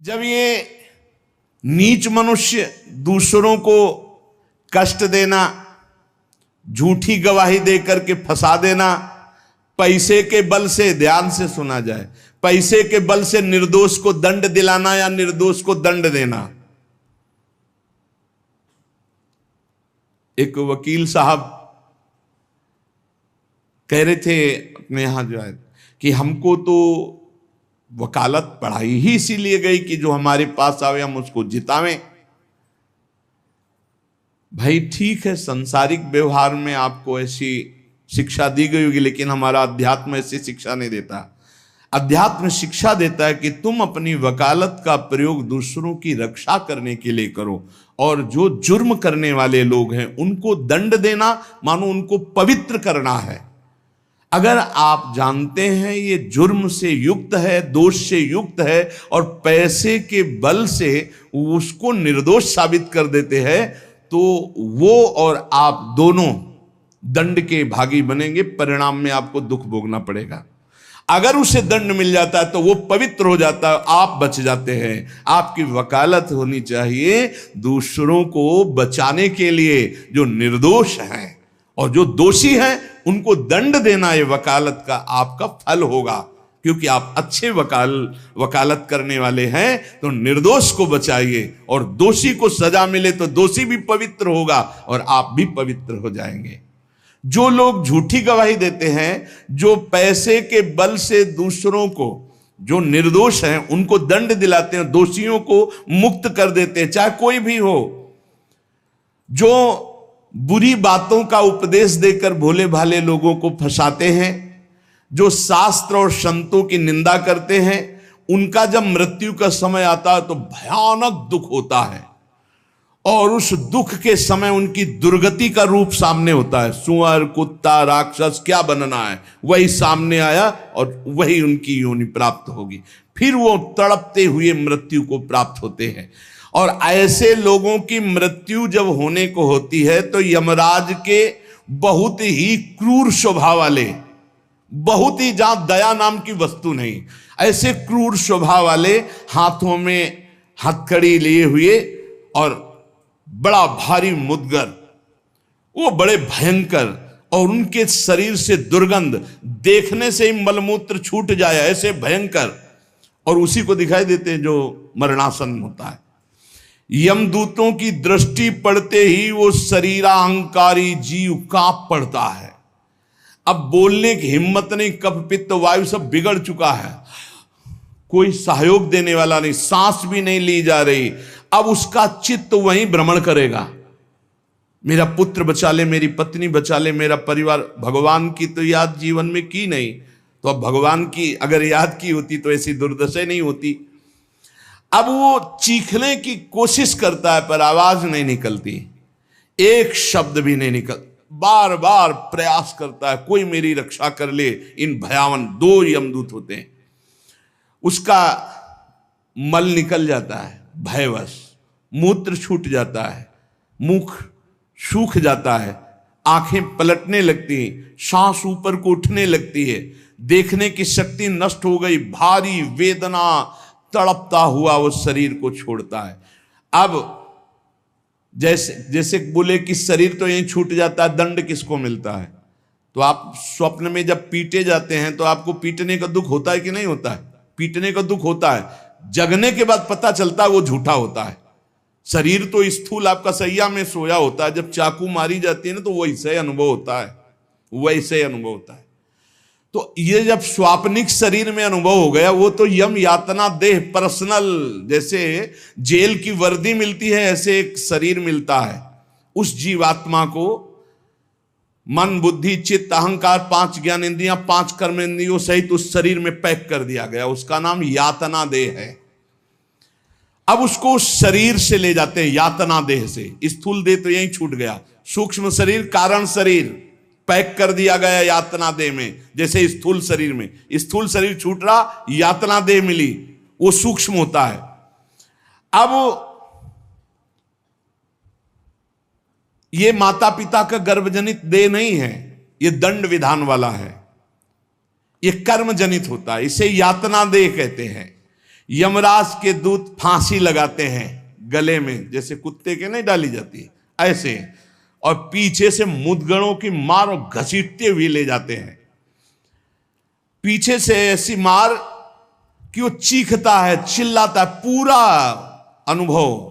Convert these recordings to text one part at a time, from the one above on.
जब ये नीच मनुष्य दूसरों को कष्ट देना, झूठी गवाही देकर के फंसा देना, पैसे के बल से, ध्यान से सुना जाए, पैसे के बल से निर्दोष को दंड दिलाना या निर्दोष को दंड देना। एक वकील साहब कह रहे थे अपने यहां जो है कि हमको तो वकालत पढ़ाई ही इसीलिए गई कि जो हमारे पास आवे हम उसको जितावें। भाई ठीक है, सांसारिक व्यवहार में आपको ऐसी शिक्षा दी गई होगी, लेकिन हमारा अध्यात्म ऐसी शिक्षा नहीं देता। अध्यात्म शिक्षा देता है कि तुम अपनी वकालत का प्रयोग दूसरों की रक्षा करने के लिए करो, और जो जुर्म करने वाले लोग हैं उनको दंड देना मानो उनको पवित्र करना है। अगर आप जानते हैं ये जुर्म से युक्त है, दोष से युक्त है, और पैसे के बल से उसको निर्दोष साबित कर देते हैं, तो वो और आप दोनों दंड के भागी बनेंगे। परिणाम में आपको दुख भोगना पड़ेगा। अगर उसे दंड मिल जाता है तो वो पवित्र हो जाता है, आप बच जाते हैं। आपकी वकालत होनी चाहिए दूसरों को बचाने के लिए, जो निर्दोष हैं, और जो दोषी हैं उनको दंड देना ये वकालत का आपका फल होगा। क्योंकि आप अच्छे वकालत करने वाले हैं तो निर्दोष को बचाइए, और दोषी को सजा मिले तो दोषी भी पवित्र होगा और आप भी पवित्र हो जाएंगे। जो लोग झूठी गवाही देते हैं, जो पैसे के बल से दूसरों को, जो निर्दोष हैं उनको दंड दिलाते हैं, दोषियों को मुक्त कर देते हैं, चाहे कोई भी हो, जो बुरी बातों का उपदेश देकर भोले भाले लोगों को फंसाते हैं, जो शास्त्र और संतों की निंदा करते हैं, उनका जब मृत्यु का समय आता है तो भयानक दुख होता है, और उस दुख के समय उनकी दुर्गति का रूप सामने होता है। सुअर, कुत्ता, राक्षस क्या बनना है वही सामने आया और वही उनकी योनि प्राप्त होगी। फिर वो तड़पते हुए मृत्यु को प्राप्त होते हैं। और ऐसे लोगों की मृत्यु जब होने को होती है तो यमराज के बहुत ही क्रूर स्वभाव वाले, बहुत ही, जहां दया नाम की वस्तु नहीं, ऐसे क्रूर स्वभाव वाले हाथों में हथकड़ी लिए हुए और बड़ा भारी मुदगर, वो बड़े भयंकर, और उनके शरीर से दुर्गंध, देखने से ही मलमूत्र छूट जाए ऐसे भयंकर, और उसी को दिखाई देते हैं जो मरणासन होता है। यमदूतों की दृष्टि पड़ते ही वो शरीराहंकारी जीव कांप पड़ता है। अब बोलने की हिम्मत नहीं, कफ पित्त वायु सब बिगड़ चुका है, कोई सहयोग देने वाला नहीं, सांस भी नहीं ली जा रही। अब उसका चित्त वहीं भ्रमण करेगा, मेरा पुत्र बचा ले, मेरी पत्नी बचा ले, मेरा परिवार। भगवान की तो याद जीवन में की नहीं, तो अब भगवान की अगर याद की होती तो ऐसी दुर्दशा नहीं होती। अब वो चीखने की कोशिश करता है पर आवाज नहीं निकलती, एक शब्द भी नहीं निकल, बार बार प्रयास करता है कोई मेरी रक्षा कर ले। इन भयावन 2 यमदूत होते हैं। उसका मल निकल जाता है भयवश, मूत्र छूट जाता है, मुख सूख जाता है, आंखें पलटने लगती हैं, सांस ऊपर को उठने लगती है, देखने की शक्ति नष्ट हो गई, भारी वेदना, तड़पता हुआ वो शरीर को छोड़ता है। अब जैसे बोले कि शरीर तो यहीं छूट जाता है, दंड किसको मिलता है? तो आप स्वप्न में जब पीटे जाते हैं तो आपको पीटने का दुख होता है कि नहीं होता है? पीटने का दुख होता है। जगने के बाद पता चलता है वो झूठा होता है। शरीर तो स्थूल आपका सैया में सोया होता है, जब चाकू मारी जाती है ना तो वैसे अनुभव होता है, वैसे अनुभव होता है। तो ये जब स्वाप्निक शरीर में अनुभव हो गया, वो तो यम यातना देह पर्सनल, जैसे जेल की वर्दी मिलती है ऐसे एक शरीर मिलता है उस जीवात्मा को। मन, बुद्धि, चित्त, अहंकार, 5 ज्ञान इंद्रियां, 5 कर्म इंद्रियों सहित उस शरीर में पैक कर दिया गया, उसका नाम यातना देह है। अब उसको उस शरीर से ले जाते हैं, यातना देह से। स्थूल देह तो यहीं छूट गया, सूक्ष्म शरीर, कारण शरीर पैक कर दिया गया यातना देह में। जैसे स्थूल शरीर में, स्थूल शरीर छूट रहा, यातना देह मिली, वो सूक्ष्म होता है। अब ये माता पिता का गर्भजनित देह नहीं है, ये दंड विधान वाला है, ये कर्म जनित होता है, इसे यातना देह कहते हैं। यमराज के दूत फांसी लगाते हैं गले में, जैसे कुत्ते के नहीं डाली जाती है ऐसे, और पीछे से मुदगड़ों की मार और घसीटते हुए ले जाते हैं। पीछे से ऐसी मार कि वो चीखता है, चिल्लाता है, पूरा अनुभव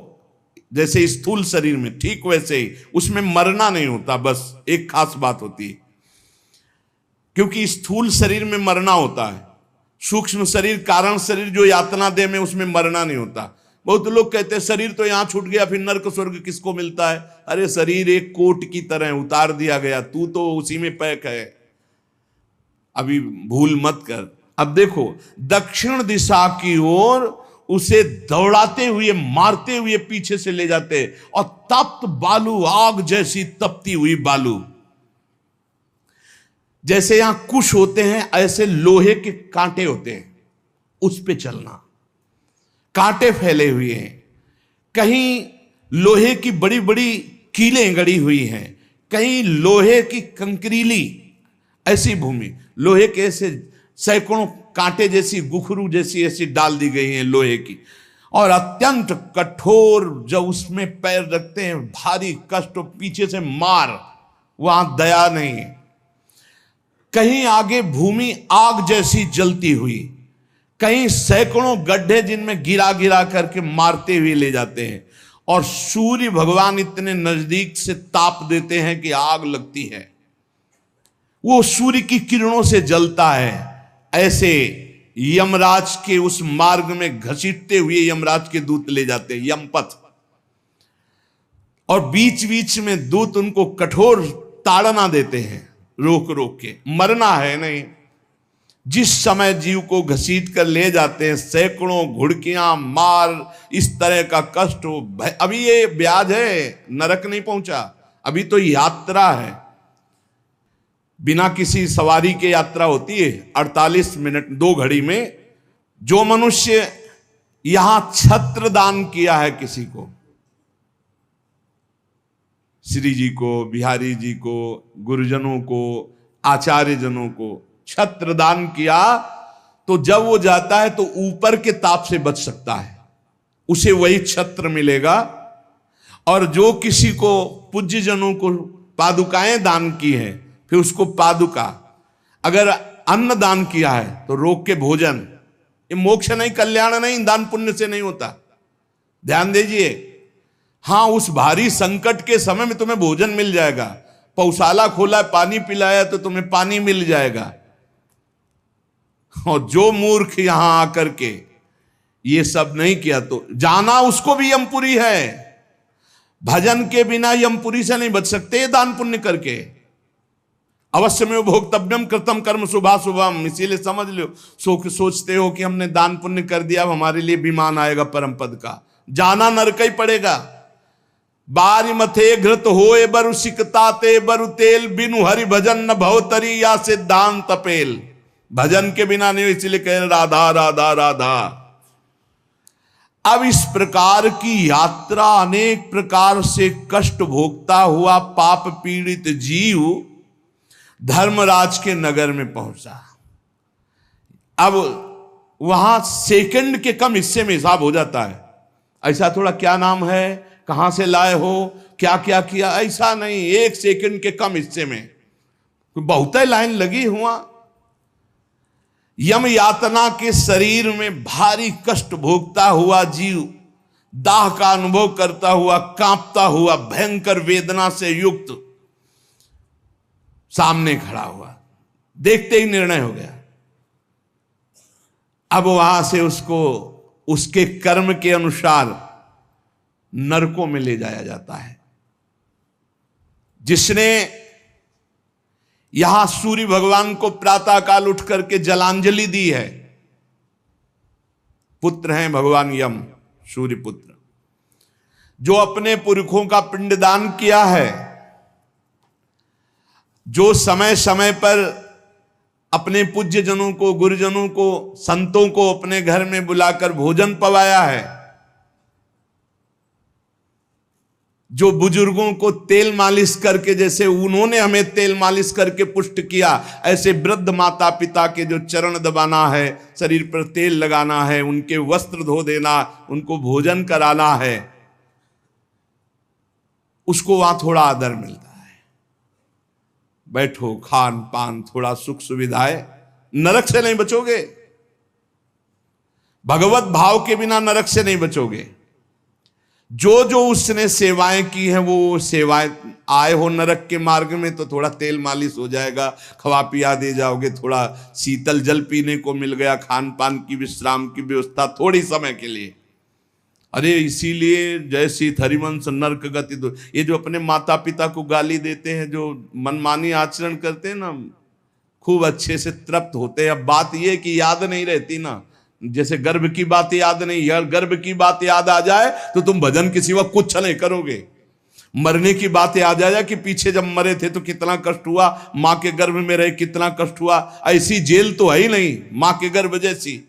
जैसे स्थूल शरीर में, ठीक वैसे ही उसमें मरना नहीं होता। बस एक खास बात होती है, क्योंकि स्थूल शरीर में मरना होता है, सूक्ष्म शरीर कारण शरीर जो यातना दे में उसमें मरना नहीं होता। बहुत लोग कहते हैं शरीर तो यहां छूट गया फिर नर्क स्वर्ग किसको मिलता है। अरे शरीर एक कोट की तरह उतार दिया गया, तू तो उसी में पैक है, अभी भूल मत कर। अब देखो दक्षिण दिशा की ओर उसे दौड़ाते हुए मारते हुए पीछे से ले जाते, और तप्त बालू, आग जैसी तपती हुई बालू, जैसे यहां कुश होते हैं ऐसे लोहे के कांटे होते हैं, उस पे चलना, कांटे फैले हुए हैं, कहीं लोहे की बड़ी बड़ी कीलें गड़ी हुई हैं, कहीं लोहे की कंकरीली ऐसी भूमि, लोहे के ऐसे सैकड़ों कांटे जैसी, गुखरू जैसी ऐसी डाल दी गई हैं लोहे की, और अत्यंत कठोर, जब उसमें पैर रखते हैं भारी कष्ट, पीछे से मार, वहां दया नहीं है। कहीं आगे भूमि आग जैसी जलती हुई, कहीं सैकड़ों गड्ढे जिनमें गिरा गिरा करके मारते हुए ले जाते हैं, और सूर्य भगवान इतने नजदीक से ताप देते हैं कि आग लगती है, वो सूर्य की किरणों से जलता है। ऐसे यमराज के उस मार्ग में घसीटते हुए यमराज के दूत ले जाते हैं, यमपथ, और बीच बीच में दूत उनको कठोर ताड़ना देते हैं, रोक रोक के, मरना है नहीं। जिस समय जीव को घसीट कर ले जाते हैं, सैकड़ों घुड़कियां, मार, इस तरह का कष्ट हो, अभी ये ब्याज है, नरक नहीं पहुंचा, अभी तो यात्रा है। बिना किसी सवारी के यात्रा होती है 48 मिनट 2 घड़ी में। जो मनुष्य यहां छत्र दान किया है किसी को, श्री जी को, बिहारी जी को, गुरुजनों को, आचार्य जनों को छत्र दान किया, तो जब वो जाता है तो ऊपर के ताप से बच सकता है, उसे वही छत्र मिलेगा। और जो किसी को पूज्य जनों को पादुकाएं दान की हैं, फिर उसको पादुका, अगर अन्न दान किया है तो रोक के भोजन, ये मोक्ष नहीं, कल्याण नहीं, दान पुण्य से नहीं होता, ध्यान दीजिए। हां, उस भारी संकट के समय में तुम्हें भोजन मिल जाएगा, पौशाला खोला, पानी पिलाया तो तुम्हें पानी मिल जाएगा। और जो मूर्ख यहां आकर के ये सब नहीं किया तो जाना उसको भी यमपुरी है। भजन के बिना यमपुरी से नहीं बच सकते, दान पुण्य करके। अवश्य में भोक्तव्यम कृतम कर्म शुभाशुभम, इसीलिए समझ लो, सोचते हो कि हमने दान पुण्य कर दिया, अब हमारे लिए विमान आएगा परम पद का, जाना नरक ही पड़ेगा। बारी मथे घृत होए बरु सिकता ते बरु तेल, बिनु हरि भजन न भवतरी या सिद्धांत पेल। भजन के बिना नहीं, इसलिए कह राधा राधा राधा। अब इस प्रकार की यात्रा, अनेक प्रकार से कष्ट भोगता हुआ पाप पीड़ित जीव धर्मराज के नगर में पहुंचा। अब वहां सेकंड के कम हिस्से में हिसाब हो जाता है। ऐसा थोड़ा क्या नाम है, कहां से लाए हो, क्या क्या किया, ऐसा नहीं, 1 सेकंड के कम हिस्से में बहुत लाइन लगी हुआ। यम यातना के शरीर में भारी कष्ट भोगता हुआ जीव, दाह का अनुभव करता हुआ, कांपता हुआ, भयंकर वेदना से युक्त सामने खड़ा हुआ, देखते ही निर्णय हो गया। अब वहां से उसको उसके कर्म के अनुसार नरकों में ले जाया जाता है। जिसने यहां सूर्य भगवान को प्रातःकाल उठ करके जलांजलि दी है, पुत्र हैं भगवान यम, सूर्य पुत्र, जो अपने पुरखों का पिंडदान किया है, जो समय समय पर अपने पूज्य जनों को, गुरुजनों को, संतों को अपने घर में बुलाकर भोजन पवाया है, जो बुजुर्गों को तेल मालिश करके, जैसे उन्होंने हमें तेल मालिश करके पुष्ट किया, ऐसे वृद्ध माता पिता के जो चरण दबाना है, शरीर पर तेल लगाना है, उनके वस्त्र धो देना, उनको भोजन कराना है, उसको वहां थोड़ा आदर मिलता है। बैठो, खान पान, थोड़ा सुख सुविधाएं, नरक से नहीं बचोगे। भगवत भाव के बिना नरक से नहीं बचोगे। जो जो उसने सेवाएं की हैं, वो सेवाएं, आए हो नरक के मार्ग में तो थोड़ा तेल मालिश हो जाएगा, खवा पिया दे जाओगे, थोड़ा शीतल जल पीने को मिल गया, खान पान की विश्राम की व्यवस्था थोड़ी समय के लिए। अरे इसीलिए जय सीत हरिवंश नरक गति दो, ये जो अपने माता पिता को गाली देते हैं, जो मनमानी आचरण करते हैं ना, खूब अच्छे से तृप्त होते हैं। अब बात ये कि याद नहीं रहती ना, जैसे गर्भ की बात याद नहीं, यार गर्भ की बात याद आ जाए तो तुम भजन के सिवा कुछ नहीं करोगे। मरने की बात याद आ जाए कि पीछे जब मरे थे तो कितना कष्ट हुआ, मां के गर्भ में रहे कितना कष्ट हुआ, ऐसी जेल तो है ही नहीं मां के गर्भ जैसी।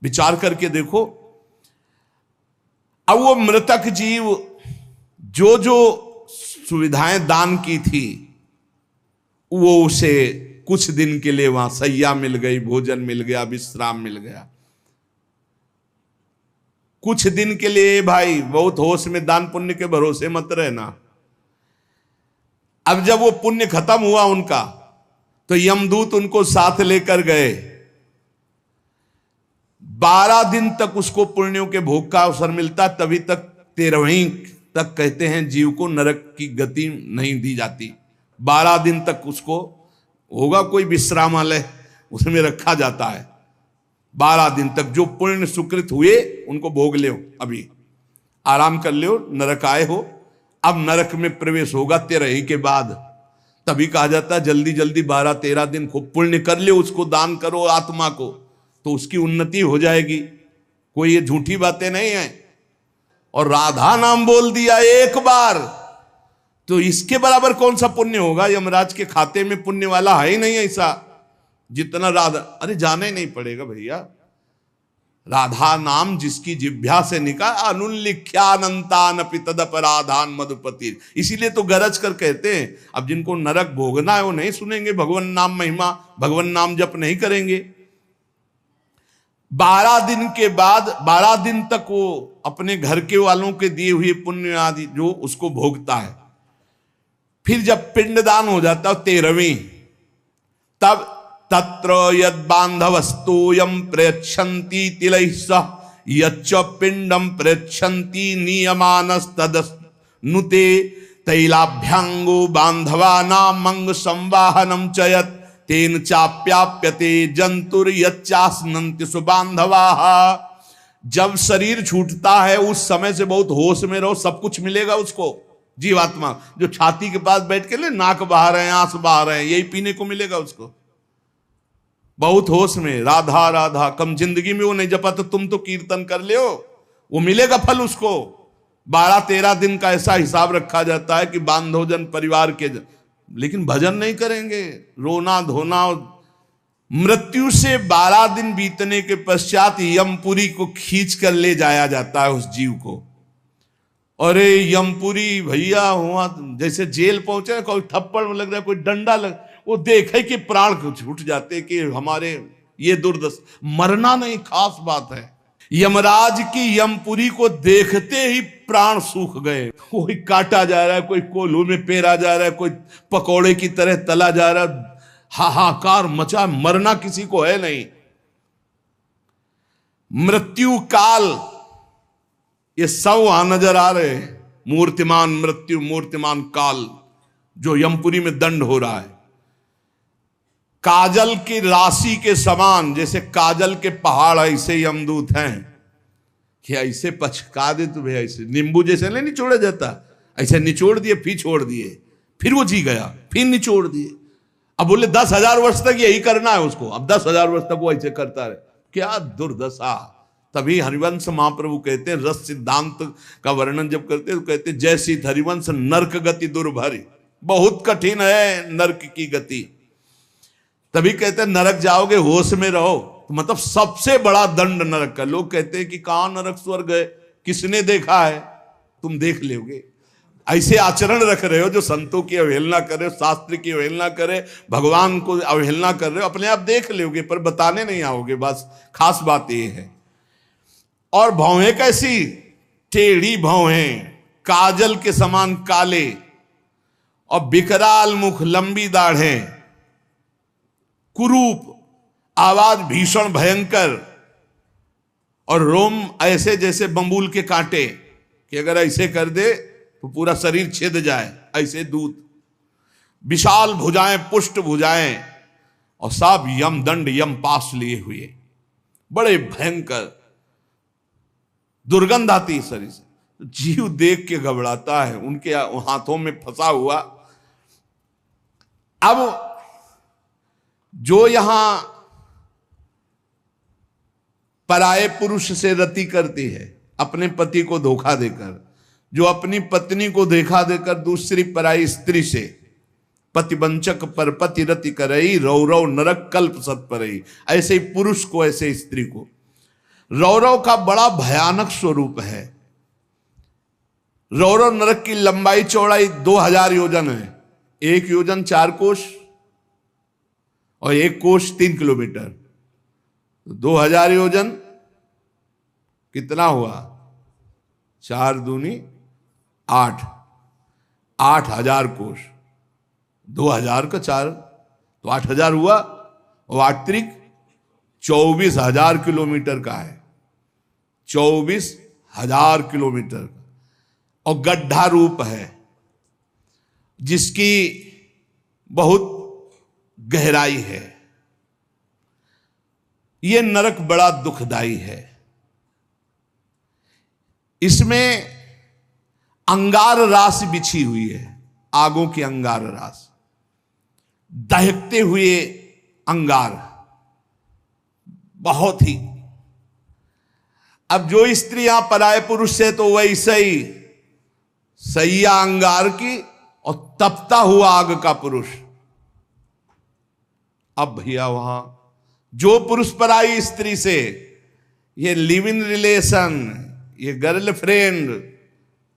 विचार करके देखो। अब वो मृतक जीव जो जो सुविधाएं दान की थी, वो उसे कुछ दिन के लिए वहां सैया मिल गई, भोजन मिल गया, विश्राम मिल गया। कुछ दिन के लिए भाई, बहुत होश में, दान पुण्य के भरोसे मत रहना। अब जब वो पुण्य खत्म हुआ उनका, तो यमदूत उनको साथ लेकर गए। 12 दिन तक उसको पुण्यों के भोग का अवसर मिलता, तभी तक 13वीं तक कहते हैं जीव को नरक की गति नहीं दी जाती। 12 दिन तक उसको होगा कोई विश्रामालय, उसमें रखा जाता है। 12 दिन तक जो पुण्य सुकृत हुए उनको भोग लो, अभी आराम कर लो, नरक आए हो। अब नरक में प्रवेश होगा 13 के बाद। तभी कहा जाता है जल्दी जल्दी 12-13 दिन खूब पुण्य कर ले, उसको दान करो आत्मा को, तो उसकी उन्नति हो जाएगी। कोई ये झूठी बातें नहीं है। और राधा नाम बोल दिया एक बार तो इसके बराबर कौन सा पुण्य होगा। यमराज के खाते में पुण्य वाला है ही नहीं ऐसा जितना राधा। अरे जाना ही नहीं पड़ेगा भैया, राधा नाम जिसकी जिह्वा से निकाल, अनुल्लिख्यानंतानपि तदपराधान मधुपति। इसीलिए तो गरज कर कहते हैं, अब जिनको नरक भोगना है वो नहीं सुनेंगे भगवान नाम महिमा, भगवान नाम जप नहीं करेंगे। 12 दिन के बाद 12 दिन तक वो अपने घर के वालों के दिए हुए पुण्य आदि जो उसको भोगता है। फिर जब पिंडदान हो जाता है 13वीं, तब तत्र यद बांधवस्तोयम प्रयच्छन्ति तिलैः सह यच्च पिंडम प्रयच्छन्ति नियमानस्तदनुते तैलाभ्यांगो बांधवानां मंग संवाहनम च यत् तेन चाप्याप्यते जंतुर यच्चास्नन्ति सुबांधवाः। जब शरीर छूटता है उस समय से बहुत होश में रहो, सब कुछ मिलेगा उसको। जीवात्मा जो छाती के पास बैठ के ले नाक बहा रहे हैं, आंस बहा रहे हैं, यही पीने को मिलेगा उसको। बहुत होश में, राधा राधा। कम जिंदगी में वो नहीं जपा तो तुम तो कीर्तन कर ले, वो मिलेगा फल उसको। 12-13 दिन का ऐसा हिसाब रखा जाता है कि बांधोजन परिवार के, लेकिन भजन नहीं करेंगे, रोना धोना। मृत्यु से 12 दिन बीतने के पश्चात यमपुरी को खींच कर ले जाया जाता है उस जीव को। अरे यमपुरी भैया हुआ जैसे जेल पहुंचे, कोई थप्पड़ लग रहा है, कोई डंडा लग, वो देखे कि प्राण छूट जाते कि हमारे ये दुर्दशा। मरना नहीं खास बात है, यमराज की यमपुरी को देखते ही प्राण सूख गए। कोई काटा जा रहा है, कोई कोल्हू में पेरा जा रहा है, कोई पकौड़े की तरह तला जा रहा है, हाहाकार मचा। मरना किसी को है नहीं। मृत्यु काल ये सब वहां नजर आ रहे हैं। मूर्तिमान मृत्यु, मूर्तिमान काल, जो यमपुरी में दंड हो रहा है। काजल की राशि के समान, जैसे काजल के पहाड़ ऐसे यमदूत हैं कि ऐसे पचका दे तो भैया, ऐसे नींबू जैसे नहीं निचोड़ा जाता, ऐसे निचोड़ दिए, फिर छोड़ दिए, फिर वो जी गया, फिर निचोड़ दिए। अब बोले 10,000 वर्ष तक यही करना है उसको। अब 10,000 वर्ष तक वो ऐसे करता रहे, क्या दुर्दशा। तभी हरिवंश महाप्रभु कहते हैं, रस सिद्धांत का वर्णन जब करते हैं तो कहते हैं, जैसी हरिवंश नरक गति दुर्भरी, बहुत कठिन है नरक की गति। तभी कहते हैं नरक जाओगे होश में रहो, तो मतलब सबसे बड़ा दंड नरक का। लोग कहते हैं कि कहां नरक स्वर्ग है, किसने देखा है, तुम देख लोगे। ऐसे आचरण रख रहे हो जो संतों की अवहेलना करे, शास्त्र की अवहेलना करे, भगवान को अवहेलना कर रहे हो, अपने आप देख लोगे पर बताने नहीं आओगे। बस खास बात ये है। और भौहें कैसी? टेढ़ी भौहें, काजल के समान काले, और विकराल मुख, लंबी दाढ़ें, कुरूप, आवाज भीषण भयंकर, और रोम ऐसे जैसे बंबूल के कांटे कि अगर ऐसे कर दे तो पूरा शरीर छेद जाए, ऐसे दूत। विशाल भुजाएं, पुष्ट भुजाएं, और सब यम दंड यम पास लिए हुए, बड़े भयंकर, दुर्गंध आती शरीर से। जीव देख के घबराता है, उनके हाथों में फंसा हुआ। अब जो यहां पराये पुरुष से रति करती है, अपने पति को धोखा देकर, जो अपनी पत्नी को धोखा देकर दूसरी पराई स्त्री से, पतिवंचक पर पति रति करई, रौरव नरक कल्प सत परई। ऐसे ही पुरुष को, ऐसे स्त्री को। रौरव का बड़ा भयानक स्वरूप है। रौरव नरक की लंबाई चौड़ाई 2000 योजन है। 1 योजन 4 कोश और 1 कोश 3 किलोमीटर, 2000 योजन कितना हुआ? 4 दूनी 8, 8000 कोश। 2000 का 4 तो 8000 हुआ, और 8 त्रिक 24,000 किलोमीटर का है। 24,000 किलोमीटर का, और गड्ढा रूप है जिसकी बहुत गहराई है। यह नरक बड़ा दुखदाई है। इसमें अंगार रास बिछी हुई है, आगों की अंगार रास, दहकते हुए अंगार, बहुत ही। अब जो स्त्रियां पराये पुरुष से, तो वैसे ही सैया अंगार की और तपता हुआ आग का पुरुष। अब भैया वहां जो पुरुष पराई स्त्री से, ये लिव इन रिलेशन, ये गर्लफ्रेंड,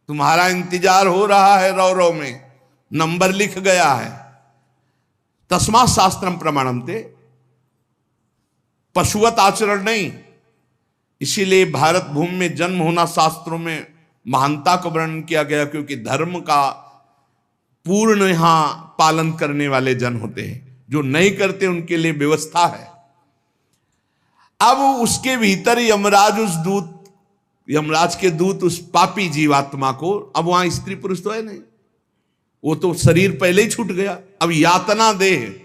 तुम्हारा इंतजार हो रहा है, रौरव में नंबर लिख गया है। तस्मात् शास्त्रम प्रमाणन्ते, पशुवत आचरण नहीं। इसीलिए भारत भूमि में जन्म होना शास्त्रों में महानता का वर्णन किया गया, क्योंकि धर्म का पूर्ण यहां पालन करने वाले जन होते हैं। जो नहीं करते उनके लिए व्यवस्था है। अब उसके भीतर यमराज के दूत उस पापी जीवात्मा को, अब वहां स्त्री पुरुष तो है नहीं, वो तो शरीर पहले ही छूट गया। अब यातना देह,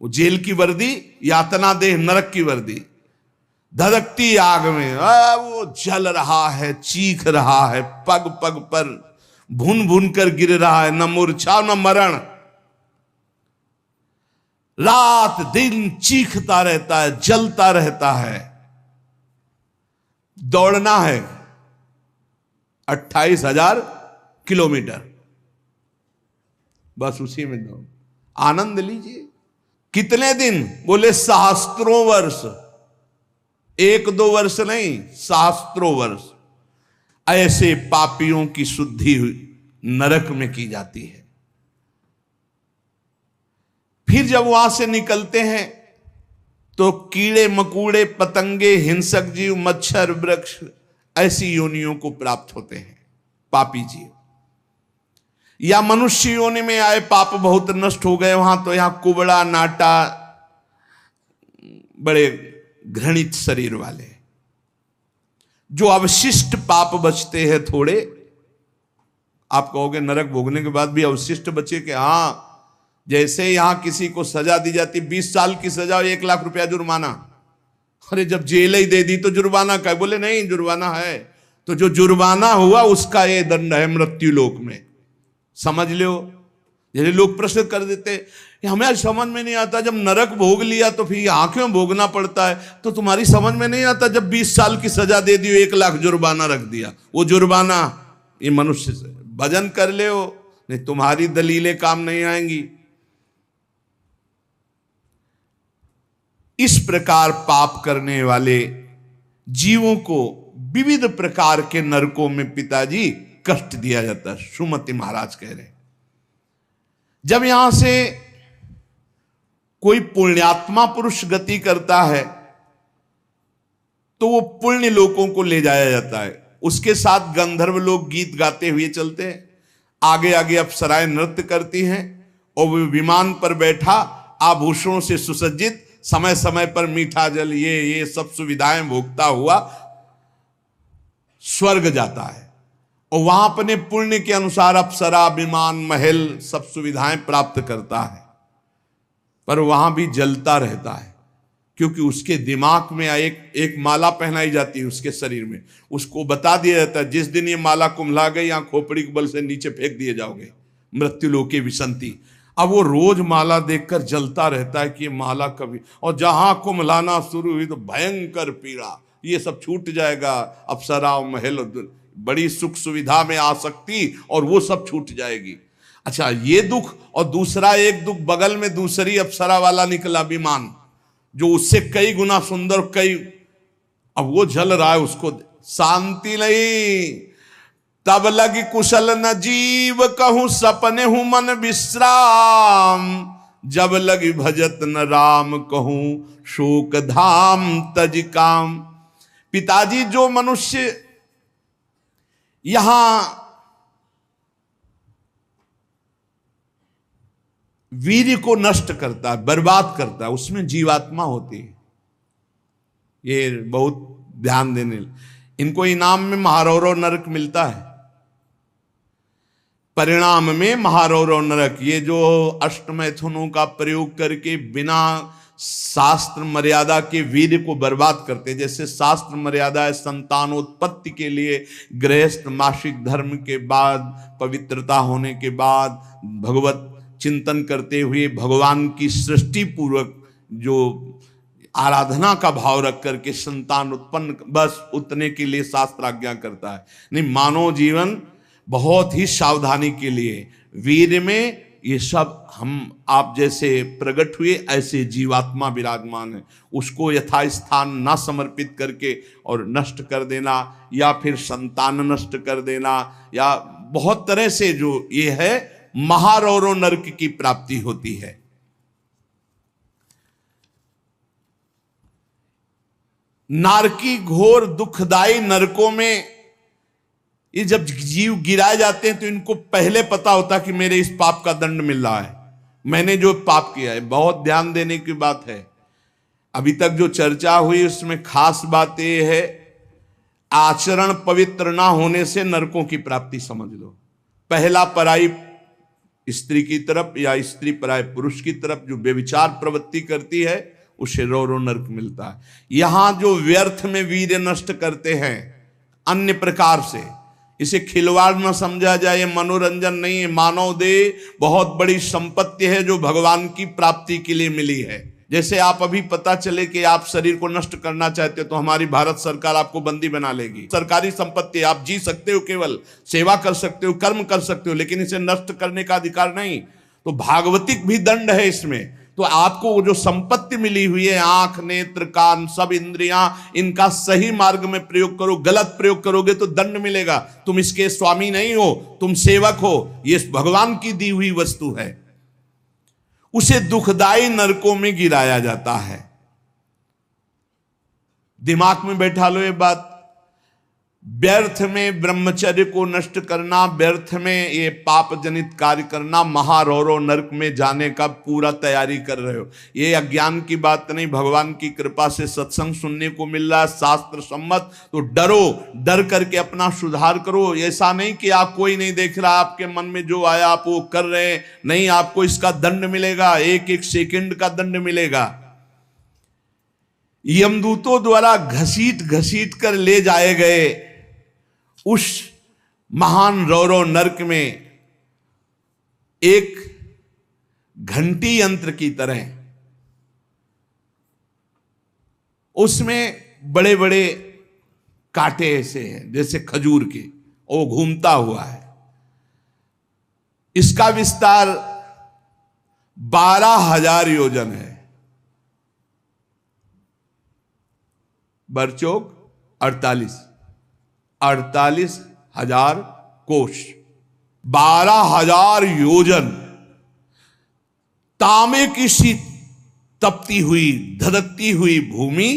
वो जेल की वर्दी, यातना देह नरक की वर्दी, धधकती आग में वो जल रहा है, चीख रहा है, पग पग पर भून भून कर गिर रहा है, न मूर्छा न मरण, रात दिन चीखता रहता है, जलता रहता है। दौड़ना है 28,000 किलोमीटर, बस उसी में दौड़, आनंद लीजिए। कितने दिन? बोले सहस्त्रों वर्ष, 1-2 वर्ष नहीं, सहस्त्रों वर्ष। ऐसे पापियों की शुद्धि नरक में की जाती है। फिर जब वहां से निकलते हैं तो कीड़े मकोड़े, पतंगे, हिंसक जीव, मच्छर, वृक्ष, ऐसी योनियों को प्राप्त होते हैं पापी जीव। या मनुष्य योनि में आए, पाप बहुत नष्ट हो गए वहां, तो यहां कुबड़ा, नाटा, बड़े घृणित शरीर वाले, जो अवशिष्ट पाप बचते हैं थोड़े। आप कहोगे नरक भोगने के बाद भी अवशिष्ट बचे? कि हाँ, जैसे यहां किसी को सजा दी जाती, 20 साल की सजा और 1 लाख रुपया जुर्माना। अरे जब जेल ही दे दी तो जुर्माना का? बोले नहीं, जुर्माना है। तो जो जुर्माना हुआ उसका ये दंड है मृत्यु लोक में, समझ लो। जैसे लोग प्रश्न कर देते, हमें आज समझ में नहीं आता, जब नरक भोग लिया तो फिर यहां क्यों भोगना पड़ता है? तो तुम्हारी समझ में नहीं आता, जब 20 साल की सजा दे दी, 1 लाख जुर्माना रख दिया, वो जुर्माना ये मनुष्य से भजन कर ले हो, नहीं तुम्हारी दलीलें काम नहीं आएंगी। इस प्रकार पाप करने वाले जीवों को विविध प्रकार के नरकों में पिताजी कष्ट दिया जाता है। सुमति महाराज कह रहे, जब यहां से कोई पुण्यात्मा पुरुष गति करता है तो वो पुण्य लोकों को ले जाया जाता है। उसके साथ गंधर्व लोग गीत गाते हुए चलते हैं, आगे आगे अप्सराएं नृत्य करती हैं, और वो विमान पर बैठा आभूषणों से सुसज्जित, समय समय पर मीठा जल ये सब सुविधाएं भोगता हुआ स्वर्ग जाता है, और वहां अपने पुण्य के अनुसार अप्सरा, विमान, महल सब सुविधाएं प्राप्त करता है। पर वहां भी जलता रहता है, क्योंकि उसके दिमाग में एक माला पहनाई जाती है उसके शरीर में। उसको बता दिया जाता है जिस दिन ये माला कुम्हला गई, यहां खोपड़ी के बल से नीचे फेंक दिए जाओगे, मृत्यु लोके विसंति। अब वो रोज माला देखकर जलता रहता है कि ये माला कभी, और जहां कुम्हलाना शुरू हुई तो भयंकर पीड़ा, ये सब छूट जाएगा, अप्सरा और महल, बड़ी सुख सुविधा में आ सकती, और वो सब छूट जाएगी। अच्छा, ये दुख, और दूसरा एक दुख बगल में दूसरी अप्सरा वाला निकला विमान, जो उससे कई गुना सुंदर, कई, अब वो जल रहा है, उसको शांति नहीं। तब लगी कुशल न जीव कहूं, सपने हूं मन विश्राम, जब लगी भजत न राम कहूं, शोक धाम तज काम। पिताजी, जो मनुष्य यहां वीर्य को नष्ट करता है, बर्बाद करता है, उसमें जीवात्मा होती है। ये बहुत ध्यान देने, इनको इनाम में महारौरव नरक मिलता है, परिणाम में महारौरव नरक। ये जो अष्टमैथुनों का प्रयोग करके बिना शास्त्र मर्यादा के वीर्य को बर्बाद करते, जैसे शास्त्र मर्यादा है संतानोत्पत्ति के लिए, गृहस्थ मासिक धर्म के बाद, पवित्रता होने के बाद, भगवत चिंतन करते हुए भगवान की सृष्टि पूर्वक जो आराधना का भाव रख करके संतान उत्पन्न, बस उतने के लिए शास्त्र आज्ञा करता है। नहीं, मानव जीवन बहुत ही सावधानी के लिए, वीर में ये सब हम आप जैसे प्रकट हुए ऐसे जीवात्मा विराजमान है, उसको यथास्थान ना समर्पित करके और नष्ट कर देना, या फिर संतान नष्ट कर देना, या बहुत तरह से जो ये है महारौरव नरक की प्राप्ति होती है। नारकी घोर दुखदाई नरकों में ये जब जीव गिराए जाते हैं तो इनको पहले पता होता कि मेरे इस पाप का दंड मिल रहा है, मैंने जो पाप किया है। बहुत ध्यान देने की बात है, अभी तक जो चर्चा हुई उसमें खास बात यह है, आचरण पवित्र ना होने से नरकों की प्राप्ति समझ लो। पहला, पराई स्त्री की तरफ या स्त्री पराय पुरुष की तरफ जो व्यभिचार प्रवृत्ति करती है उसे रौरव नरक मिलता है। यहां जो व्यर्थ में वीर्य नष्ट करते हैं अन्य प्रकार से, इसे खिलवाड़ न समझा जाए, ये मनोरंजन नहीं है। मानव देह बहुत बड़ी संपत्ति है जो भगवान की प्राप्ति के लिए मिली है। जैसे आप अभी पता चले कि आप शरीर को नष्ट करना चाहते हो तो हमारी भारत सरकार आपको बंदी बना लेगी। सरकारी संपत्ति, आप जी सकते हो, केवल सेवा कर सकते हो, कर्म कर सकते हो, लेकिन इसे नष्ट करने का अधिकार नहीं। तो भागवतिक भी दंड है इसमें। तो आपको जो संपत्ति मिली हुई है, आंख, नेत्र, कान, सब इंद्रियां, इनका सही मार्ग में प्रयोग करो। गलत प्रयोग करोगे तो दंड मिलेगा। तुम इसके स्वामी नहीं हो, तुम सेवक हो। ये भगवान की दी हुई वस्तु है, उसे दुखदाई नरकों में गिराया जाता है। दिमाग में बैठा लो ये बात। व्यर्थ में ब्रह्मचर्य को नष्ट करना, व्यर्थ में ये पाप जनित कार्य करना, महारौरव नरक में जाने का पूरा तैयारी कर रहे हो। ये अज्ञान की बात नहीं, भगवान की कृपा से सत्संग सुनने को मिल रहा है, शास्त्र सम्मत। तो डरो, डर करके अपना सुधार करो। ऐसा नहीं कि आप कोई नहीं देख रहा, आपके मन में जो आया आप वो कर रहे हैं, नहीं, आपको इसका दंड मिलेगा, एक एक सेकंड का दंड मिलेगा। यमदूतों द्वारा घसीट घसीट कर ले जाए गए उस महान रौरव नरक में एक घंटी यंत्र की तरह उसमें बड़े बड़े कांटे ऐसे हैं जैसे खजूर के, वो घूमता हुआ है। इसका विस्तार 12,000 योजन है। बरचौक 48,000 कोष, 12,000 योजन तांबे की सी तपती हुई धधकती हुई भूमि,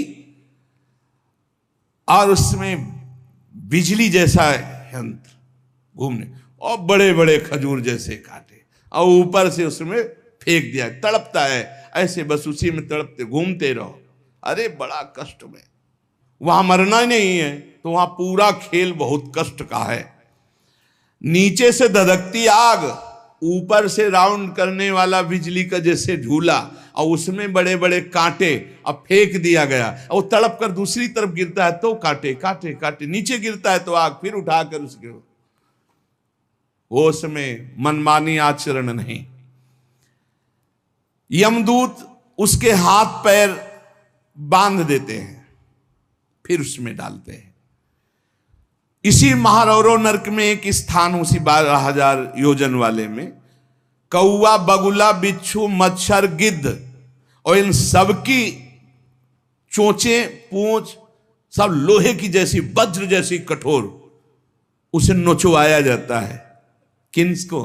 और उसमें बिजली जैसा यंत्र घूमने, और बड़े बड़े खजूर जैसे कांटे, और ऊपर से उसमें फेंक दिया, तड़पता है ऐसे, बस उसी में तड़पते घूमते रहो। अरे बड़ा कष्ट में, वहां मरना ही नहीं है, तो वहां पूरा खेल बहुत कष्ट का है। नीचे से धधकती आग, ऊपर से राउंड करने वाला बिजली का जैसे झूला, और उसमें बड़े बड़े कांटे, अब फेंक दिया गया, और तड़प कर दूसरी तरफ गिरता है तो कांटे कांटे कांटे, नीचे गिरता है तो आग, फिर उठाकर उसके होश में मनमानी आचरण नहीं। यमदूत उसके हाथ पैर बांध देते हैं, फिर उसमें डालते हैं। इसी महारौरव नरक में एक स्थान, उसी 12,000 योजन वाले में, कौआ, बगुला, बिच्छू, मच्छर, गिद्ध और इन सबकी चोंचे, पूंछ सब लोहे की जैसी, वज्र जैसी कठोर, उसे नोचवाया जाता है। किसको?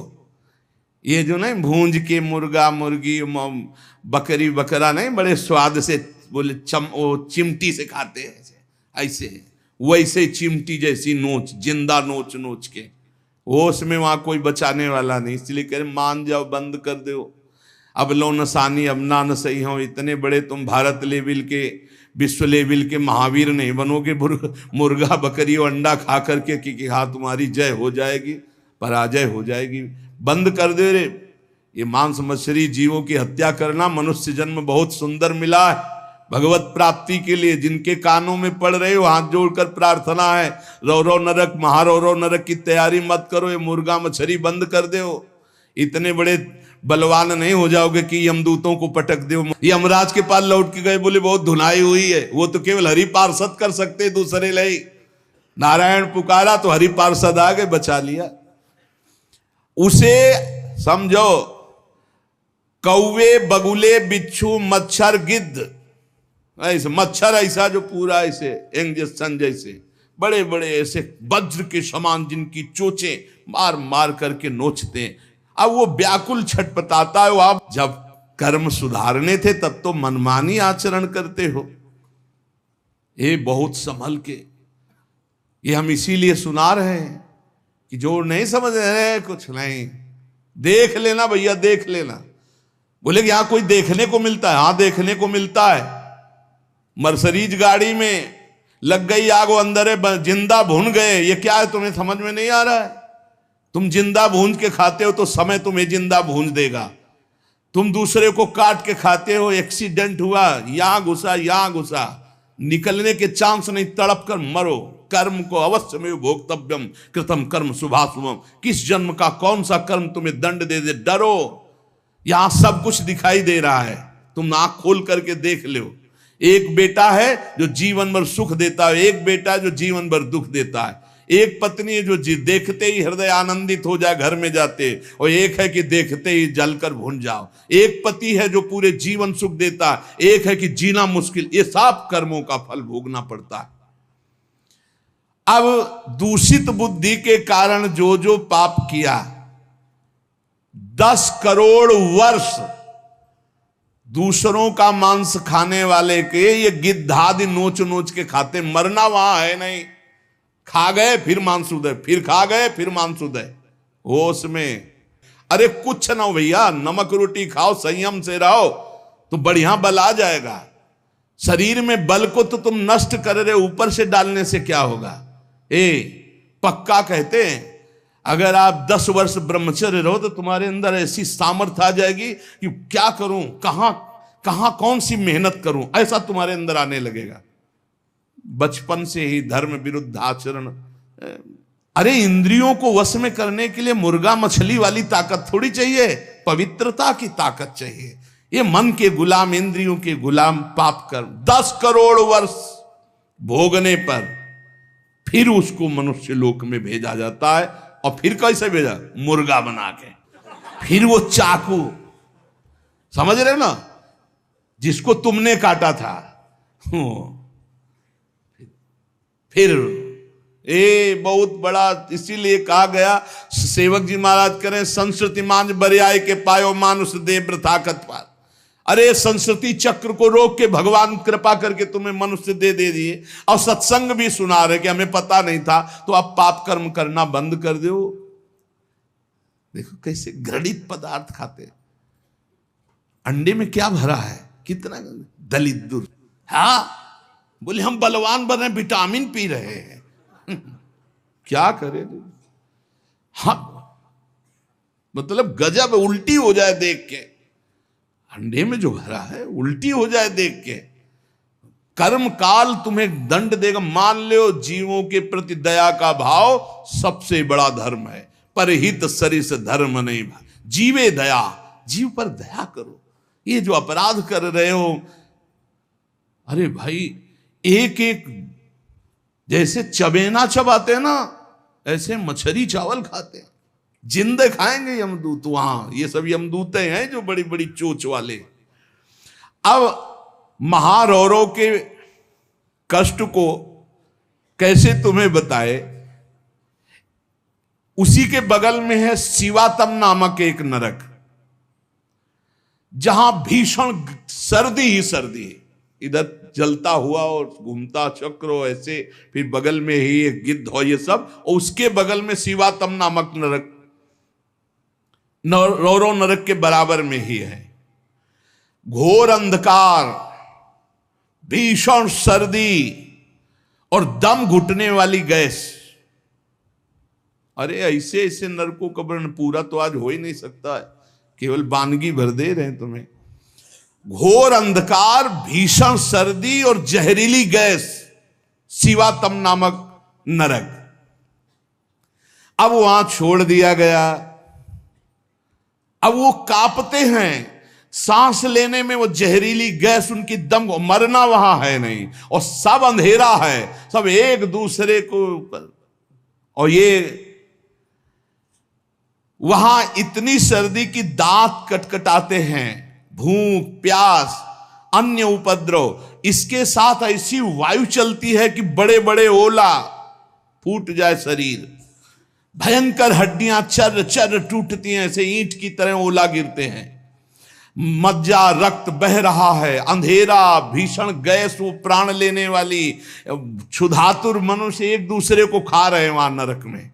ये जो नहीं भूंज के मुर्गा मुर्गी बकरी बकरा नहीं बड़े स्वाद से बोले चिमटी से खाते हैं ऐसे, वैसे चिमटी जैसी नोच, जिंदा नोच नोच के, वो उसमें वहां कोई बचाने वाला नहीं, इसलिए कह रहे मान जाओ, बंद कर दो, अब लो नसानी, अब ना न सही हो, इतने बड़े तुम भारत लेवल के, विश्व लेवल के महावीर नहीं बनोगे मुर्गा बकरी और अंडा खा करके कि हाँ तुम्हारी जय हो जाएगी, पराजय हो जाएगी। बंद कर दे रे, ये मांस मछली जीवों की हत्या करना, मनुष्य जन्म बहुत सुंदर मिला है भगवत प्राप्ति के लिए। जिनके कानों में पड़ रहे हो हाथ जोड़कर प्रार्थना है, रौरव नरक महारौरव नरक की तैयारी मत करो, ये मुर्गा मछली बंद कर दो, इतने बड़े बलवान नहीं हो जाओगे कि यमदूतों को पटक दो। यमराज के पास लौट के गए, बोले बहुत धुनाई हुई है, वो तो केवल हरि पार्षद कर सकते, दूसरे ले नारायण पुकारा तो हरि पार्षद आ गए, बचा लिया उसे। समझो, कौवे, बगुले, बिच्छू, मच्छर, गिद्ध, ऐसे मच्छर ऐसा जो पूरा ऐसे इंजेक्शन जैसे बड़े बड़े ऐसे वज्र के समान, जिनकी चोंचे मार मार करके नोचते हैं। अब वो व्याकुल छटपटाता है, आप जब कर्म सुधारने थे तब तो मनमानी आचरण करते हो। ये बहुत संभल के, ये हम इसीलिए सुना रहे हैं कि जो नहीं समझ रहे कुछ नहीं, देख लेना भैया, देख लेना। बोले कि यहां कोई देखने को मिलता है? हाँ देखने को मिलता है। मर्सरीज गाड़ी में लग गई आग, वो अंदर है, जिंदा भून गए, ये क्या है तुम्हें समझ में नहीं आ रहा है? तुम जिंदा भून के खाते हो तो समय तुम्हें जिंदा भून देगा। तुम दूसरे को काट के खाते हो, एक्सीडेंट हुआ, यहां घुसा यहां घुसा, निकलने के चांस नहीं, तड़प कर मरो। कर्म को अवश्य में भोक्तव्यम कृतम कर्म शुभाशुभम, किस जन्म का कौन सा कर्म तुम्हें दंड दे दे, डरो। यहां सब कुछ दिखाई दे रहा है, तुम आंख खोल करके देख लो। एक बेटा है जो जीवन भर सुख देता है, एक बेटा है जो जीवन भर दुख देता है, एक पत्नी है जो देखते ही हृदय आनंदित हो जाए घर में जाते, और एक है कि देखते ही जलकर भून जाओ। एक पति है जो पूरे जीवन सुख देता है, एक है कि जीना मुश्किल। ये सब कर्मों का फल भोगना पड़ता है। अब दूषित बुद्धि के कारण जो जो पाप किया, 10 करोड़ वर्ष दूसरों का मांस खाने वाले के ये गिद्धादि नोच नोच के खाते, मरना वहां है नहीं। खा गए फिर मांस उदय, फिर खा गए फिर मांस उदय, होश में। अरे कुछ ना हो भैया, नमक रोटी खाओ, संयम से रहो तो बढ़िया बल आ जाएगा। शरीर में बल को तो तुम नष्ट कर रहे, ऊपर से डालने से क्या होगा? पक्का कहते हैं अगर आप 10 वर्ष ब्रह्मचर्य रहो तो तुम्हारे अंदर ऐसी सामर्थ्य आ जाएगी कि क्या करूं, कहां कौन सी मेहनत करूं, ऐसा तुम्हारे अंदर आने लगेगा। बचपन से ही धर्म विरुद्ध आचरण। अरे इंद्रियों को वश में करने के लिए मुर्गा मछली वाली ताकत थोड़ी चाहिए, पवित्रता की ताकत चाहिए। ये मन के गुलाम, इंद्रियों के गुलाम पाप कर 10 करोड़ वर्ष भोगने पर फिर उसको मनुष्य लोक में भेजा जाता है। और फिर कैसे भेजा? मुर्गा बना के। फिर वो चाकू, समझ रहे हो ना, जिसको तुमने काटा था, फिर बहुत बड़ा, इसीलिए कहा गया सेवक जी महाराज करें संस्कृति मांझ बरियाए के पायो मानुष दे ताकत पार। अरे संस्कृति चक्र को रोक के भगवान कृपा करके तुम्हें मनुष्य दे दिए, और सत्संग भी सुना रहे कि हमें पता नहीं था, तो अब पाप कर्म करना बंद कर दो। देखो कैसे घृणित पदार्थ खाते, अंडे में क्या भरा है, कितना दलित दूर। हाँ बोले हम बलवान बन रहे, विटामिन पी रहे हैं। क्या करे। हाँ मतलब गजब, उल्टी हो जाए देख के, अंडे में जो भरा है उल्टी हो जाए देख के। कर्म काल तुम्हें दंड देगा। मान लो जीवों के प्रति दया का भाव सबसे बड़ा धर्म है, परहित सरिस धर्म नहीं। जीवे दया, जीव पर दया करो। ये जो अपराध कर रहे हो, अरे भाई एक एक जैसे चबेना चबाते हैं ना, ऐसे मछली चावल खाते हैं। जिंदे खाएंगे यमदूत वहां, ये सब यमदूते हैं जो बड़ी बड़ी चोच वाले। अब महारौरों के कष्ट को कैसे तुम्हें बताए। उसी के बगल में है शिवातम नामक एक नरक, जहां भीषण सर्दी ही सर्दी है। इधर जलता हुआ और घूमता चक्र ऐसे, फिर बगल में ही एक गिद्ध हो, ये सब, और उसके बगल में शिवातम नामक नरक, रौरव नरक के बराबर में ही है। घोर अंधकार, भीषण सर्दी और दम घुटने वाली गैस। अरे ऐसे ऐसे नरकों का वर्णन पूरा तो आज हो ही नहीं सकता है, केवल वानगी भर दे रहे हैं तुम्हें। घोर अंधकार, भीषण सर्दी और जहरीली गैस, शिवातम नामक नरक। अब वहां छोड़ दिया गया। अब वो कांपते हैं, सांस लेने में वो जहरीली गैस उनकी दम को, मरना वहां है नहीं, और सब अंधेरा है, सब एक दूसरे को। और ये वहां इतनी सर्दी की दांत कटकटाते हैं, भूख प्यास अन्य उपद्रव, इसके साथ ऐसी वायु चलती है कि बड़े बड़े ओला, फूट जाए शरीर, भयंकर हड्डियां चर चर टूटती हैं, ऐसे ईंट की तरह ओला गिरते हैं, मज्जा रक्त बह रहा है, अंधेरा, भीषण गैस, वो प्राण लेने वाली, क्षुधातुर मनुष्य एक दूसरे को खा रहे हैं वहां नरक में।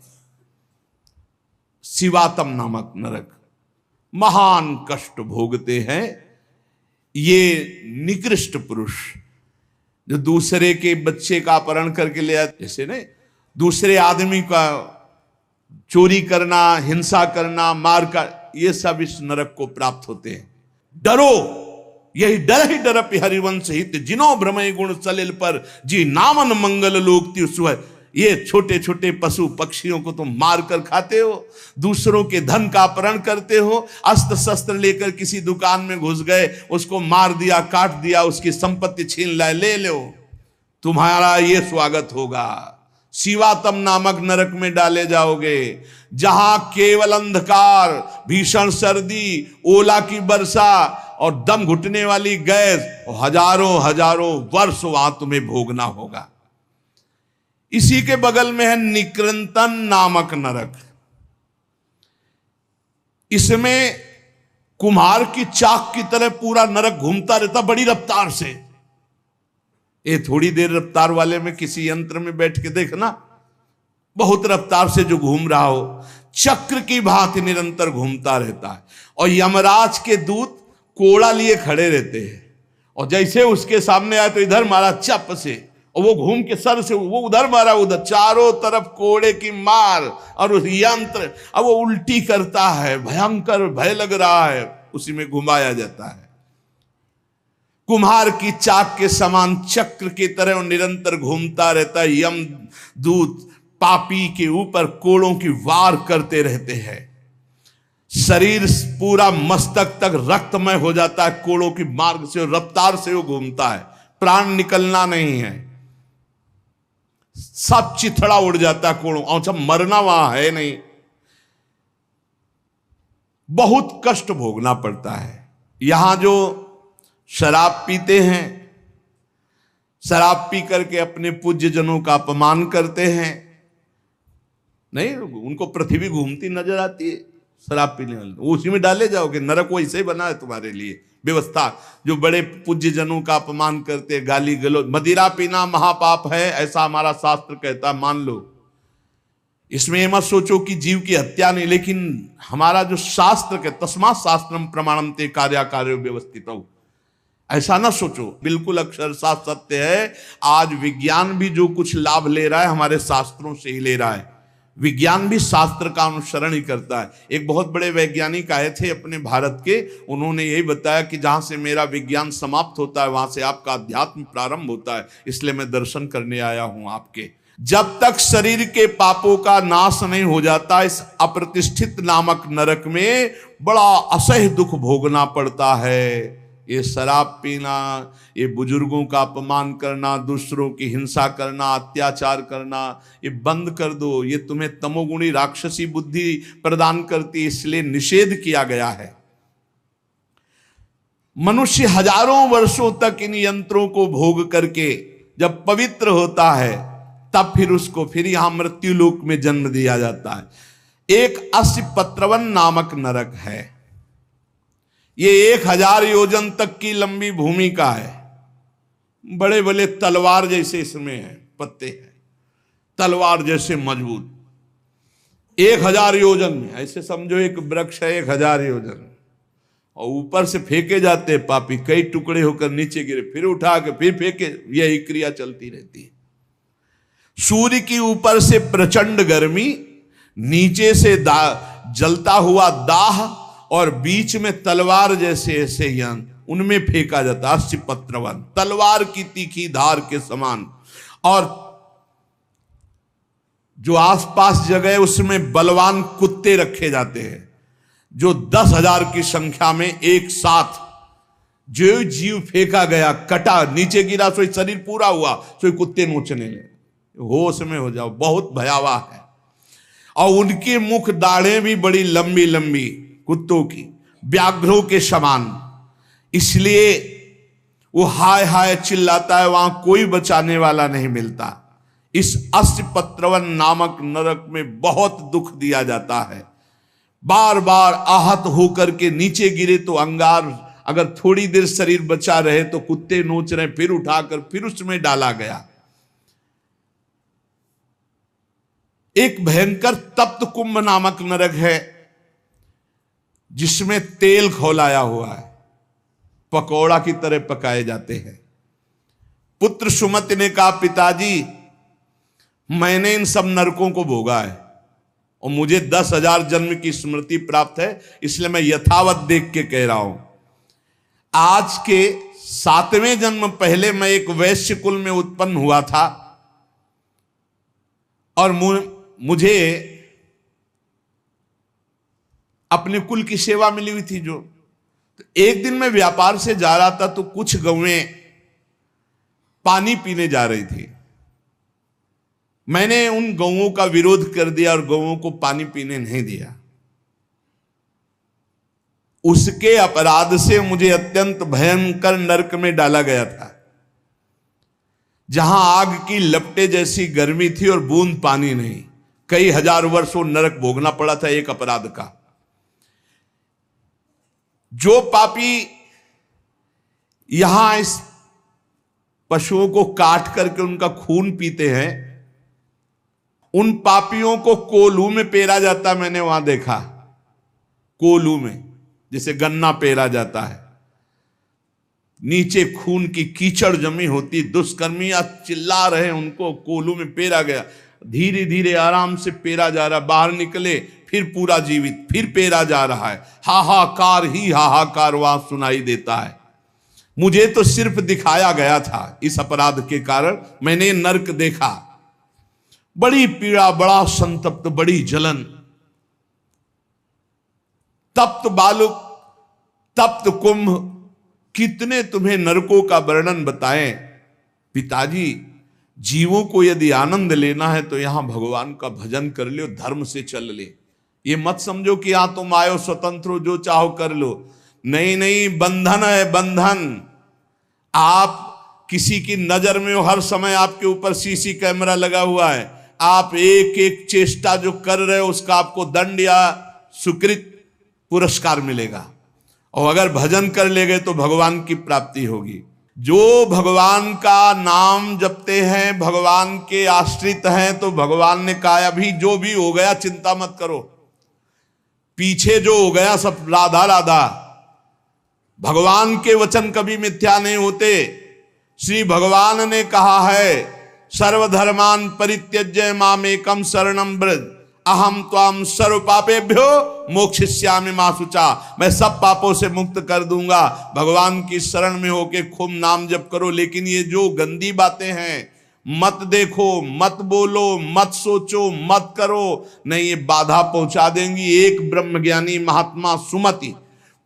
शिवातम नामक नरक, महान कष्ट भोगते हैं ये निकृष्ट पुरुष जो दूसरे के बच्चे का अपहरण करके ले आते, जैसे ने दूसरे आदमी का चोरी करना, हिंसा करना, मार का, ये सब इस नरक को प्राप्त होते हैं। डरो, यही डर ही डर हरिवंश हित, जिनो भ्रमय गुण सलिल पर, जी नामन मंगल लोक त्युस्व। ये छोटे छोटे पशु पक्षियों को तुम मार कर खाते हो, दूसरों के धन का अपहरण करते हो, अस्त्र शस्त्र लेकर किसी दुकान में घुस गए, उसको मार दिया, काट दिया, उसकी संपत्ति छीन लाए, ले लो, तुम्हारा ये स्वागत होगा। शिवातम नामक नरक में डाले जाओगे, जहां केवल अंधकार, भीषण सर्दी, ओला की वर्षा और दम घुटने वाली गैस, हजारों हजारों वर्ष वहां तुम्हें भोगना होगा। इसी के बगल में है निकृंतन नामक नरक। इसमें कुम्हार की चाक की तरह पूरा नरक घूमता रहता बड़ी रफ्तार से। ये थोड़ी देर रफ्तार वाले में किसी यंत्र में बैठ के देखना, बहुत रफ्तार से जो घूम रहा हो, चक्र की भांति निरंतर घूमता रहता है। और यमराज के दूत कोड़ा लिए खड़े रहते हैं, और जैसे उसके सामने आए तो इधर मारा चप से, और वो घूम के सर से वो उधर मारा, उधर, चारों तरफ कोड़े की मार, और उस यंत्र अब वो उल्टी करता है, भयंकर भय लग रहा है, उसी में घुमाया जाता है। कुम्हार की चाक के समान चक्र की तरह निरंतर घूमता रहता है। यम दूत पापी के ऊपर कोड़ों की वार करते रहते हैं। शरीर पूरा मस्तक तक रक्तमय हो जाता है कोड़ों की मार्ग से, रफ्तार से वो घूमता है, प्राण निकलना नहीं है, सब चिथड़ा उड़ जाता है कोड़ों, और सब मरना वहां है नहीं। बहुत कष्ट भोगना पड़ता है। यहां जो शराब पीते हैं, शराब पी करके अपने पूज्य जनों का अपमान करते हैं, नहीं, उनको पृथ्वी घूमती नजर आती है शराब पीने वाले, उसी में डाले जाओगे। नरक वैसे ही बना है तुम्हारे लिए व्यवस्था। जो बड़े पूज्य जनों का अपमान करते, गाली गलौज, मदिरा पीना महापाप है ऐसा हमारा शास्त्र कहता, मान लो। इसमें ये मत सोचो कि जीव की हत्या नहीं, लेकिन हमारा जो शास्त्र के तस्मात् शास्त्रम प्रमाणम ते कार्याकार्यो व्यवस्थित हो, ऐसा ना सोचो। बिल्कुल अक्षरशः सत्य है। आज विज्ञान भी जो कुछ लाभ ले रहा है हमारे शास्त्रों से ही ले रहा है। विज्ञान भी शास्त्र का अनुसरण ही करता है। एक बहुत बड़े वैज्ञानिक आए थे अपने भारत के, उन्होंने यही बताया कि जहां से मेरा विज्ञान समाप्त होता है वहां से आपका अध्यात्म प्रारंभ होता है, इसलिए मैं दर्शन करने आया हूं आपके। जब तक शरीर के पापों का नाश नहीं हो जाता, इस अप्रतिष्ठित नामक नरक में बड़ा असह्य दुख भोगना पड़ता है। ये शराब पीना, ये बुजुर्गों का अपमान करना, दूसरों की हिंसा करना, अत्याचार करना, ये बंद कर दो। ये तुम्हें तमोगुणी राक्षसी बुद्धि प्रदान करती, इसलिए निषेध किया गया है। मनुष्य हजारों वर्षों तक इन यंत्रों को भोग करके जब पवित्र होता है, तब फिर उसको फिर यहां मृत्यु लोक में जन्म दिया जाता है। एक अस्पत्रवन नामक नरक है। ये 1000 योजन तक की लंबी भूमि का है। बड़े बड़े तलवार जैसे इसमें है, पत्ते हैं तलवार जैसे मजबूत। 1000 योजन में, ऐसे समझो एक वृक्ष है 1000 योजन, और ऊपर से फेंके जाते हैं पापी, कई टुकड़े होकर नीचे गिरे, फिर उठा के फिर फेंके, यही क्रिया चलती रहती है। सूर्य की ऊपर से प्रचंड गर्मी, नीचे से जलता हुआ दाह, और बीच में तलवार जैसे ऐसे यंत्र, उनमें फेंका जाता। अस्पत्रवन, तलवार की तीखी धार के समान। और जो आसपास जगह है उसमें बलवान कुत्ते रखे जाते हैं, जो 10,000 की संख्या में एक साथ, जो जीव फेंका गया, कटा, नीचे गिरा, सोई शरीर पूरा हुआ, सोई कुत्ते नोचने लगे। होश में हो जाओ, बहुत भयावह है। और उनके मुख दाढ़ें भी बड़ी लंबी लंबी, कुत्तों की, व्याघ्रों के समान, इसलिए वो हाय हाय चिल्लाता है, वहां कोई बचाने वाला नहीं मिलता। इस अस्पत्रवन नामक नरक में बहुत दुख दिया जाता है। बार बार आहत होकर के नीचे गिरे तो अंगार, अगर थोड़ी देर शरीर बचा रहे तो कुत्ते नोच रहे, फिर उठाकर फिर उसमें डाला गया। एक भयंकर तप्त कुंभ नामक नरक है, जिसमें तेल खौलाया हुआ है, पकौड़ा की तरह पकाए जाते हैं। पुत्र सुमति ने कहा, पिताजी मैंने इन सब नरकों को भोगा है और मुझे 10,000 जन्म की स्मृति प्राप्त है, इसलिए मैं यथावत देख के कह रहा हूं। आज के 7वें जन्म पहले मैं एक वैश्य कुल में उत्पन्न हुआ था, और मुझे अपने कुल की सेवा मिली हुई थी। जो तो एक दिन मैं व्यापार से जा रहा था तो कुछ गौएं पानी पीने जा रही थी। मैंने उन गौओं का विरोध कर दिया और गौओं को पानी पीने नहीं दिया। उसके अपराध से मुझे अत्यंत भयंकर नरक में डाला गया था, जहां आग की लपटे जैसी गर्मी थी और बूंद पानी नहीं। कई हजार वर्षों नरक भोगना पड़ा था एक अपराध का। जो पापी यहां इस पशुओं को काट करके उनका खून पीते हैं, उन पापियों को कोल्हू में पेरा जाता। मैंने वहां देखा, कोल्हू में जैसे गन्ना पेरा जाता है, नीचे खून की कीचड़ जमी होती, दुष्कर्मियां चिल्ला रहे, उनको कोल्हू में पेरा गया। धीरे धीरे आराम से पेरा जा रहा, बाहर निकले फिर पूरा जीवित, फिर पेरा जा रहा है। हाहाकार ही हाहाकार वहां सुनाई देता है। मुझे तो सिर्फ दिखाया गया था, इस अपराध के कारण मैंने नरक देखा। बड़ी पीड़ा, बड़ा संतप्त, बड़ी जलन। तप्त बालुक, तप्त कुंभ, कितने तुम्हें नरकों का वर्णन बताएं। पिताजी, जीवों को यदि आनंद लेना है तो यहां भगवान का भजन कर लो, धर्म से चल ले। ये मत समझो कि यहां तुम आयो स्वतंत्र हो, जो चाहो कर लो। नहीं नहीं, बंधन है बंधन। आप किसी की नजर में हो, हर समय आपके ऊपर सीसी कैमरा लगा हुआ है, आप एक एक चेष्टा जो कर रहे हो उसका आपको दंड या सुकृत पुरस्कार मिलेगा। और अगर भजन कर ले गए तो भगवान की प्राप्ति होगी। जो भगवान का नाम जपते हैं, भगवान के आश्रित हैं, तो भगवान ने कहा अभी जो भी हो गया चिंता मत करो, पीछे जो हो गया सब राधा राधा। भगवान के वचन कभी मिथ्या नहीं होते। श्री भगवान ने कहा है सर्वधर्मान परित्यज्य मामेकम शरणम व्रज अहम त्वाम सर्व पापेभ्यो मोक्षयिष्यामि मा शुचा। मैं सब पापों से मुक्त कर दूंगा। भगवान की शरण में होके खूब नाम जप करो। लेकिन ये जो गंदी बातें हैं, मत देखो, मत बोलो, मत सोचो, मत करो, नहीं, ये बाधा पहुंचा देंगी। एक ब्रह्मज्ञानी महात्मा सुमति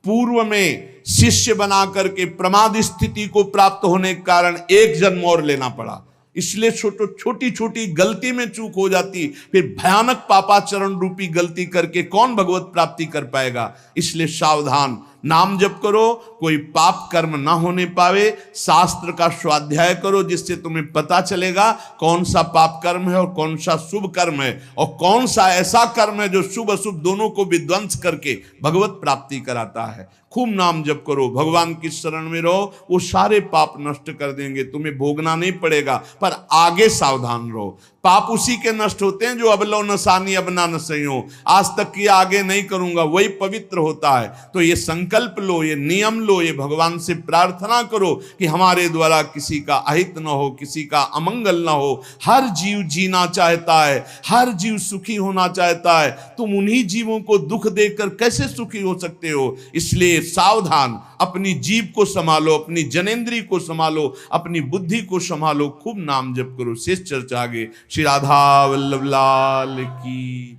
पूर्व में शिष्य बना करके प्रमाद स्थिति को प्राप्त होने के कारण एक जन्म और लेना पड़ा। इसलिए छोटी छोटी गलती में चूक हो जाती, फिर भयानक पापाचरण रूपी गलती करके कौन भगवत प्राप्ति कर पाएगा। इसलिए सावधान, नाम जप करो, कोई पाप कर्म ना होने पावे। शास्त्र का स्वाध्याय करो जिससे तुम्हें पता चलेगा कौन सा पाप कर्म है और कौन सा शुभ कर्म है, और कौन सा ऐसा कर्म है जो शुभ अशुभ दोनों को विध्वंस करके भगवत प्राप्ति कराता है। खूब नाम जप करो, भगवान की शरण में रहो, वो सारे पाप नष्ट कर देंगे, तुम्हें भोगना नहीं पड़ेगा। पर आगे सावधान रहो, पाप उसी के नष्ट होते हैं जो अब लो नसानी अब ना नसइयो, आज तक किया आगे नहीं करूंगा, वही पवित्र होता है। तो ये संकल्प लो, ये नियम लो, ये भगवान से प्रार्थना करो कि हमारे द्वारा किसी का अहित न हो, किसी का अमंगल न हो। हर जीव जीना चाहता है, हर जीव सुखी होना चाहता है। तुम उन्हीं जीवों को दुख देकर कैसे सुखी हो सकते हो। इसलिए सावधान, अपनी जीव को संभालो, अपनी जनेंद्री को संभालो, अपनी बुद्धि को संभालो, खूब नाम जप करो। शेष चर्चा आगे। श्री राधा वल्लभ लाल की।